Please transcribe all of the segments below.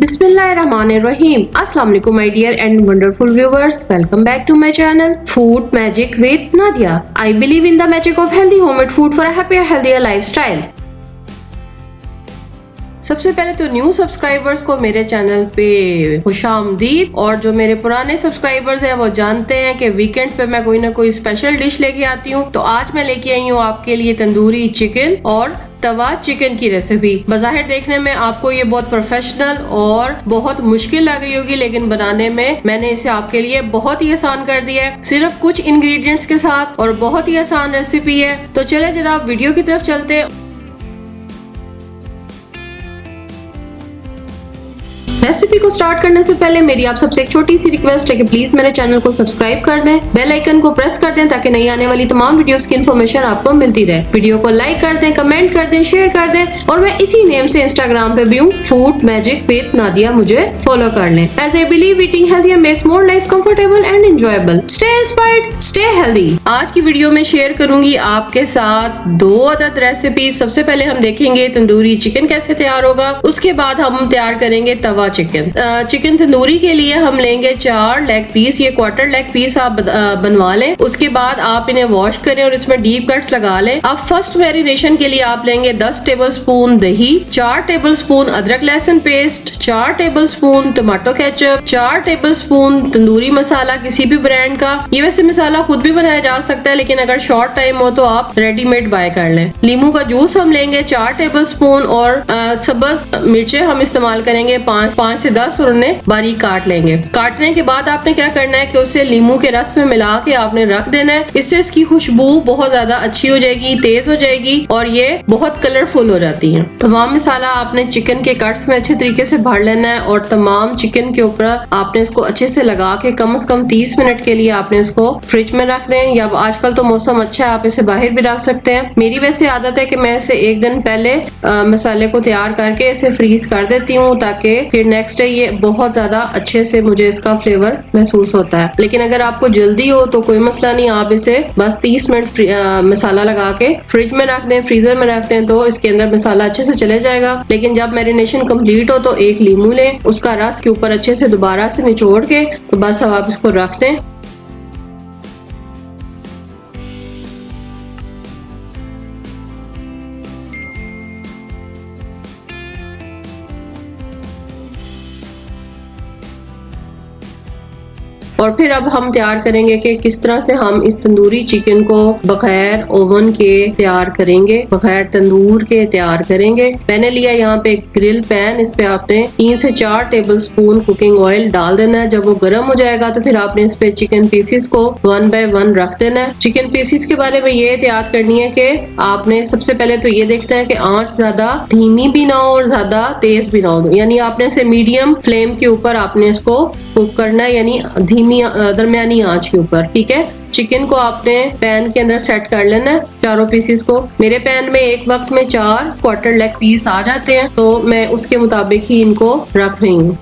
Bismillahirrahmanirrahim. Assalamu alaikum my dear and wonderful viewers. Welcome back to my channel Food Magic with Nadia. I believe in the magic of healthy homemade food for a happier, healthier lifestyle. सबसे पहले तो new subscribers को मेरे channel पे खुशामदीद, और जो मेरे पुराने सब्सक्राइबर्स हैं वो जानते हैं कि वीकेंड पे मैं कोई ना कोई स्पेशल डिश लेके आती हूँ। तो आज मैं लेके आई हूँ आपके लिए तंदूरी चिकन और तवा चिकन की रेसिपी। बाहर देखने में आपको ये बहुत प्रोफेशनल और बहुत मुश्किल लग रही होगी, लेकिन बनाने में मैंने इसे आपके लिए बहुत ही आसान कर दिया है, सिर्फ कुछ इंग्रेडिएंट्स के साथ, और बहुत ही आसान रेसिपी है। तो चले जनाब वीडियो की तरफ चलते हैं। रेसिपी को स्टार्ट करने से पहले मेरी आप सबसे एक छोटी सी रिक्वेस्ट है कि प्लीज मेरे चैनल को सब्सक्राइब कर दें, बेल आइकन को प्रेस कर दें ताकि नई आने वाली तमाम वीडियोस की इन्फॉर्मेशन आपको मिलती रहे। वीडियो को लाइक कर दें, कमेंट कर दें, शेयर कर दें, और मैं इसी नेम से इंस्टाग्राम पे भी हूँ, फूड मैजिक विद नादिया, मुझे फॉलो कर लें। As I believe eating healthy makes more life comfortable and enjoyable. Stay inspired, stay healthy. आज की वीडियो में शेयर करूंगी आपके साथ 2 अदद रेसिपी। सबसे पहले हम देखेंगे तंदूरी चिकन कैसे तैयार होगा, उसके बाद हम तैयार करेंगे तवा चिकन तंदूरी के लिए हम लेंगे 4 लेग पीस। ये क्वार्टर लेग पीस आप बनवा लें। उसके बाद आप इन्हें वॉश करें और इसमें डीप कट्स लगा लें। अब फर्स्ट मैरिनेशन के लिए आप लेंगे 10 टेबलस्पून दही, 4 टेबलस्पून अदरक लहसुन पेस्ट, 4 tablespoon tomato ketchup, 4 tablespoon tandoori masala किसी भी ब्रांड का। ये वैसे मसाला खुद भी बनाया जा सकता है, लेकिन अगर शॉर्ट टाइम हो तो आप रेडीमेड बाय कर लें। नींबू का जूस हम लेंगे 4 टेबलस्पून, और सब्ज मिर्चें हम इस्तेमाल करेंगे 5 से 10, और उन्हें बारीक काट लेंगे। काटने के बाद आपने क्या करना है कि उसे नींबू के रस में मिला के आपने रख देना है। इससे इसकी खुशबू बहुत ज्यादा अच्छी हो जाएगी, तेज हो जाएगी, और ये बहुत कलरफुल हो जाती है। तमाम मसाला आपने चिकन के कट्स में अच्छे तरीके से भर लेना है, और तमाम चिकन के ऊपर आपने इसको अच्छे से लगा के कम से कम 30 मिनट के लिए आपने इसको फ्रिज में रख दें, या आजकल तो मौसम अच्छा है आप इसे बाहर भी रख सकते हैं। मेरी वैसे आदत है कि मैं इसे एक दिन पहले मसाले को तैयार करके इसे फ्रीज कर देती हूँ, ताकि फिर नेक्स्ट डे ये बहुत ज्यादा अच्छे से मुझे इसका फ्लेवर महसूस होता है। लेकिन अगर आपको जल्दी हो तो कोई मसला नहीं, आप इसे बस 30 मिनट मसाला लगा के फ्रिज में रख दें, फ्रीजर में रख दें, तो इसके अंदर मसाला अच्छे से चले जाएगा। लेकिन जब मैरिनेशन कंप्लीट हो तो एक नींबू लें, उसका रस के ऊपर अच्छे से दोबारा से निचोड़ के तो बस अब आप इसको रख दें। और फिर अब हम तैयार करेंगे कि किस तरह से हम इस तंदूरी चिकन को बगैर ओवन के तैयार करेंगे, बगैर तंदूर के तैयार करेंगे। मैंने लिया यहाँ पे एक ग्रिल पैन, इस पे आपने 3 से 4 टेबलस्पून कुकिंग ऑयल डाल देना है। जब वो गर्म हो जाएगा तो फिर आपने इस पे चिकन पीसेस को 1 बाय 1 रख देना है। चिकन पीसेस के बारे में ये एहतियात करनी है कि आपने सबसे पहले तो ये देखना है कि आंच ज्यादा धीमी भी ना हो और ज्यादा तेज भी ना हो, यानी आपने इसे मीडियम फ्लेम के ऊपर आपने इसको कुक करना है, यानी धीमी दरमियानी आंच के ऊपर। ठीक है, चिकन को आपने पैन के अंदर सेट कर लेना है, चारों पीसेस को। मेरे पैन में एक वक्त में 4 क्वार्टर लेग पीस आ जाते हैं, तो मैं उसके मुताबिक ही इनको रख रही हूँ।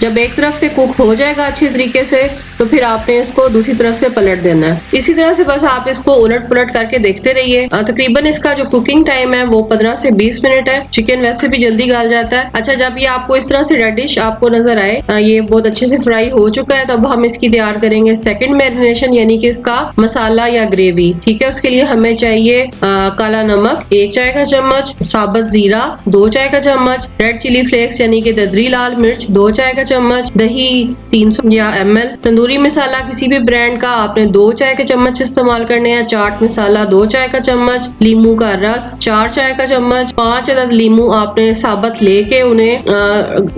जब एक तरफ से कुक हो जाएगा अच्छी तरीके से, तो फिर आपने इसको दूसरी तरफ से पलट देना है। इसी तरह से बस आप इसको उलट पुलट करके देखते रहिए। तकरीबन इसका जो कुकिंग टाइम है वो 15 से 20 मिनट है। चिकन वैसे भी जल्दी गल जाता है। अच्छा, जब ये आपको इस तरह से रेडिश आपको नजर आए, ये बहुत अच्छे से फ्राई हो चुका है, तब हम इसकी तैयार करेंगे सेकंड मैरिनेशन, यानी कि इसका मसाला या ग्रेवी। ठीक है, उसके लिए हमें चाहिए काला नमक 1 चाय का चम्मच, साबुत जीरा 2 चाय का चम्मच, रेड चिली फ्लेक्स यानी कि ददरी लाल मिर्च 2 चाय का चम्मच, दही 300 ml, तंदूरी तंदूरी मसाला किसी भी ब्रांड का आपने 2 चाय के चम्मच इस्तेमाल करने हैं। चाट मसाला 2 चाय का चम्मच, लीमू का रस 4 चाय का चम्मच, 5 अदद लीमू आपने साबुत लेके उन्हें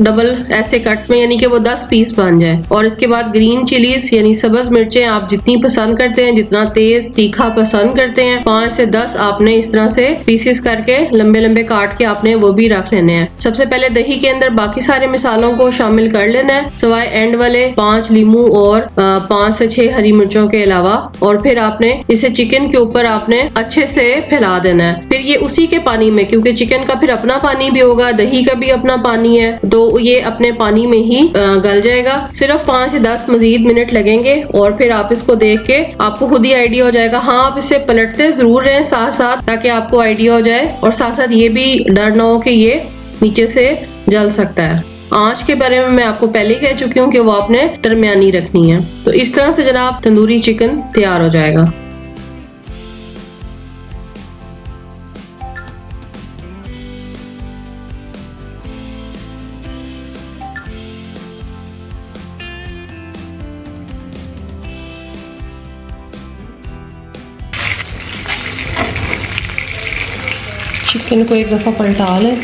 डबल ऐसे कट में, यानी कि वो 10 पीस बन जाए। और इसके बाद ग्रीन चिलीज यानी सब्ज मिर्चें आप जितनी पसंद करते हैं, जितना तेज तीखा पसंद करते हैं, 5 से 10 आपने इस तरह से पीसेस करके लंबे लंबे काट के आपने वो भी रख लेने हैं। सबसे पहले दही के अंदर बाकी सारे मसालों को शामिल कर लेना है, सिवाय एंड वाले 5 लीमू और 5 से 6 हरी मिर्चों के अलावा। और फिर आपने इसे चिकन के ऊपर आपने अच्छे से फैला देना है। फिर ये उसी के पानी में, क्योंकि चिकन का फिर अपना पानी भी होगा, दही का भी अपना पानी है, तो ये अपने पानी में ही गल जाएगा। सिर्फ 5 से 10 मजीद मिनट लगेंगे और फिर आप इसको देख के आपको खुद ही आइडिया हो जाएगा। हाँ, आप इसे पलटते जरूर रहें साथ साथ, ताकि आपको आइडिया हो जाए, और साथ साथ ये भी डर ना हो कि ये नीचे से जल सकता है। आंच के बारे में मैं आपको पहले ही कह चुकी हूँ कि वो आपने दरमियानी रखनी है। तो इस तरह से जनाब तंदूरी चिकन तैयार हो जाएगा। चिकन को एक दफ़ा पलटा लें।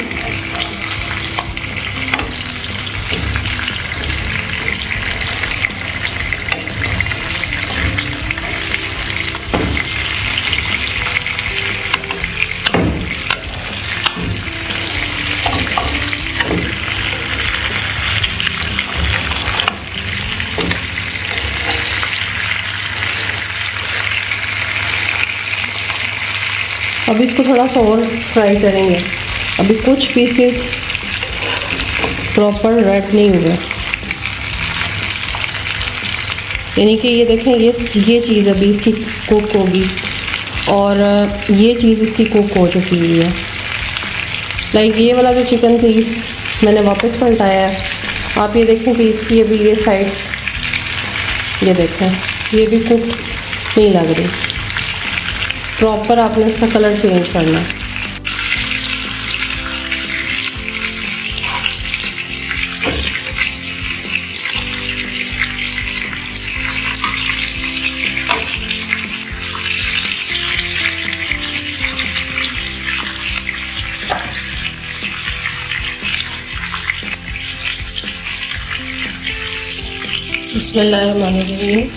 अब इसको थोड़ा सा और फ्राई करेंगे। अभी कुछ पीसेस प्रॉपर रेड नहीं हुए, यानी कि ये देखें, ये चीज़ अभी इसकी कुक होगी और ये चीज़ इसकी कुक हो चुकी हुई है। लाइक ये वाला जो चिकन पीस मैंने वापस पलटाया है, आप ये देखें कि इसकी अभी ये साइड्स, ये देखें, ये भी कुक नहीं लग रही। प्रॉपर आपने इसका कलर चेंज करना है। बिस्मिल्लाहिर्रहमानिर्रहीम।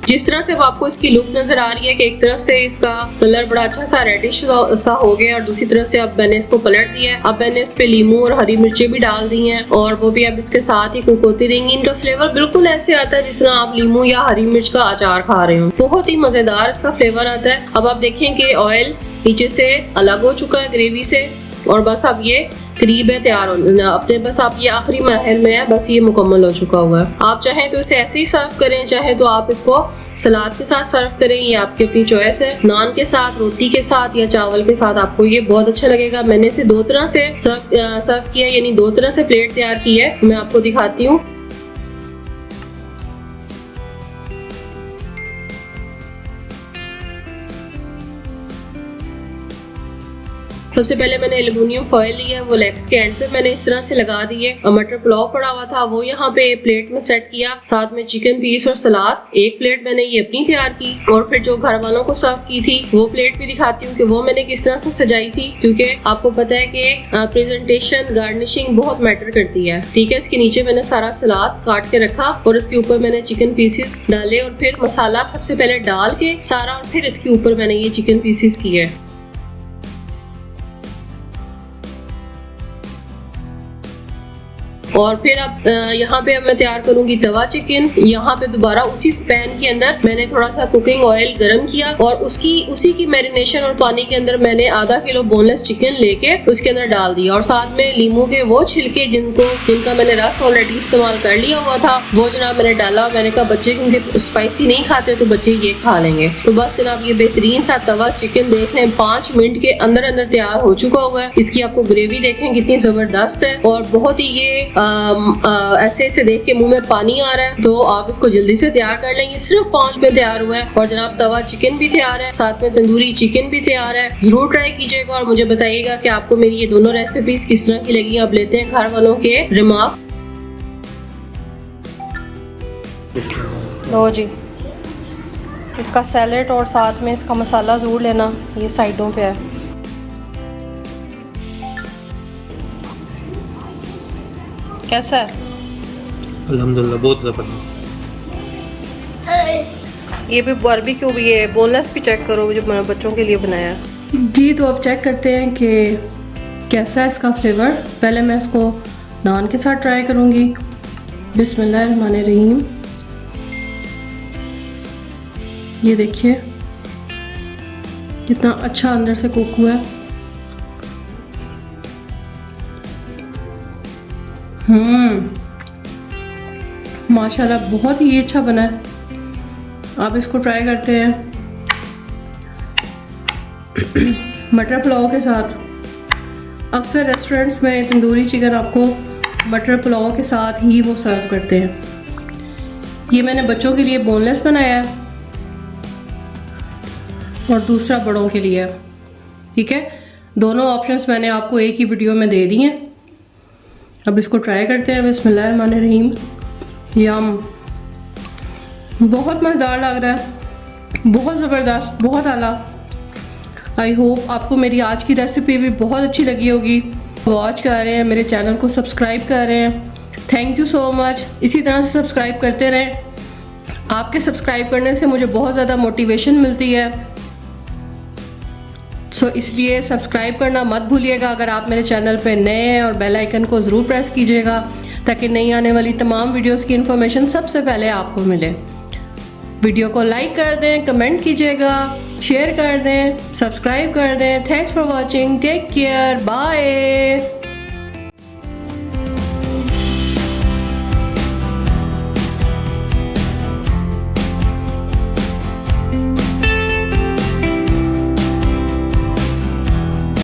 जिस तरह से आपको इसकी लुक नजर आ रही है कि एक तरफ से इसका कलर बड़ा अच्छा सा रेडिश सा हो गया और दूसरी तरफ से अब मैंने इसको पलट दिया है। अब मैंने इस पे लीमू और हरी मिर्चें भी डाल दी हैं और वो भी अब इसके साथ ही कुक होती रहेंगी। इनका फ्लेवर बिल्कुल ऐसे आता है जिस तरह आप लीमू या हरी मिर्च का अचार खा रहे हो। बहुत ही मजेदार इसका फ्लेवर आता है। अब आप देखें कि ऑयल नीचे से अलग हो चुका है ग्रेवी से और बस अब ये करीब है तैयार होने अपने, बस आप ये आखिरी मरहल में है, बस ये मुकम्मल हो चुका हुआ है। आप चाहें तो इसे ऐसे ही सर्व करें, चाहे तो आप इसको सलाद के साथ सर्व करें, ये आपकी अपनी चॉइस है। नान के साथ, रोटी के साथ या चावल के साथ आपको ये बहुत अच्छा लगेगा। मैंने इसे 2 तरह से सर्व किया, यानी 2 तरह से प्लेट तैयार की है। मैं आपको दिखाती हूँ। सबसे पहले मैंने एल्युमिनियम फॉयल लिया, वो लेग्स के एंड पे मैंने इस तरह से लगा दिए। मटर पुलाव पड़ा हुआ था वो यहाँ पे प्लेट में सेट किया, साथ में चिकन पीस और सलाद। एक प्लेट मैंने ये अपनी तैयार की और फिर जो घर वालों को सर्व की थी वो प्लेट भी दिखाती हूँ कि वो मैंने किस तरह से सजाई थी, क्योंकि आपको पता है कि प्रेजेंटेशन, गार्निशिंग बहुत मैटर करती है। ठीक है, इसके नीचे मैंने सारा सलाद काट के रखा और इसके ऊपर मैंने चिकन पीसेस डाले और फिर मसाला सबसे पहले डाल के सारा और फिर इसके ऊपर मैंने ये चिकन पीसेस किए। और फिर अब यहाँ पे मैं तैयार करूंगी तवा चिकन। यहाँ पे दोबारा उसी पैन के अंदर मैंने थोड़ा सा कुकिंग ऑयल गर्म किया और उसी की मैरिनेशन और पानी के अंदर मैंने आधा किलो बोनलेस चिकन लेके उसके अंदर डाल दिया और साथ में लीमू के वो छिलके जिनका मैंने रस ऑलरेडी इस्तेमाल कर लिया हुआ था वो जनाब मैंने डाला। मैंने कहा बच्चे क्योंकि स्पाइसी नहीं खाते तो बच्चे ये खा लेंगे। तो बस जनाब ये बेहतरीन सा तवा चिकन देख लें 5 मिनट के अंदर अंदर तैयार हो चुका हुआ है। इसकी आपको ग्रेवी देखें कितनी जबरदस्त है और बहुत ही ये ऐसे ऐसे देख के मुंह में पानी आ रहा है। तो आप इसको जल्दी से तैयार कर लेंगे। सिर्फ 5 में तैयार हुआ है और जनाब तवा चिकन भी तैयार है, साथ में तंदूरी चिकन भी तैयार है। जरूर ट्राई कीजिएगा और मुझे बताइएगा कि आपको मेरी ये दोनों रेसिपीज किस तरह की लगी। अब लेते हैं घर वालों के रिमार्क्स। लो जी, इसका सैलेड और साथ में इसका मसाला ज़रूर लेना, ये साइडों पे है। कैसा है? अल्हम्दुलिल्लाह बहुत ज़बरदस्त। ये भी बारबेक्यू भी है, बोनलेस भी चेक करो जो मैंने बच्चों के लिए बनाया है जी। तो अब चेक करते हैं कि कैसा है इसका फ्लेवर। पहले मैं इसको नान के साथ ट्राई करूँगी। बिस्मिल्लाहिर्रहमानिर्रहीम। ये देखिए कितना अच्छा अंदर से कुक हुआ है। माशाल्लाह बहुत ही अच्छा बना है। आप इसको ट्राई करते हैं मटर पुलाव के साथ। अक्सर रेस्टोरेंट्स में तंदूरी चिकन आपको मटर पुलाव के साथ ही वो सर्व करते हैं। ये मैंने बच्चों के लिए बोनलेस बनाया है और दूसरा बड़ों के लिए। ठीक है, दोनों ऑप्शंस मैंने आपको एक ही वीडियो में दे दी हैं। अब इसको ट्राई करते हैं। बिस्मिल्लाहिर्रहमानिर्रहीम। यम, बहुत मज़ेदार लग रहा है, बहुत ज़बरदस्त, बहुत आला। आई होप आपको मेरी आज की रेसिपी भी बहुत अच्छी लगी होगी। वॉच कर रहे हैं, मेरे चैनल को सब्सक्राइब कर रहे हैं, थैंक यू सो मच। इसी तरह से सब्सक्राइब करते रहें। आपके सब्सक्राइब करने से मुझे बहुत ज़्यादा मोटिवेशन मिलती है। सो इसलिए सब्सक्राइब करना मत भूलिएगा अगर आप मेरे चैनल पे नए हैं, और बेल आइकन को ज़रूर प्रेस कीजिएगा ताकि नई आने वाली तमाम वीडियोस की इन्फॉर्मेशन सबसे पहले आपको मिले। वीडियो को लाइक कर दें, कमेंट कीजिएगा, शेयर कर दें, सब्सक्राइब कर दें। Thanks for watching, take care, bye.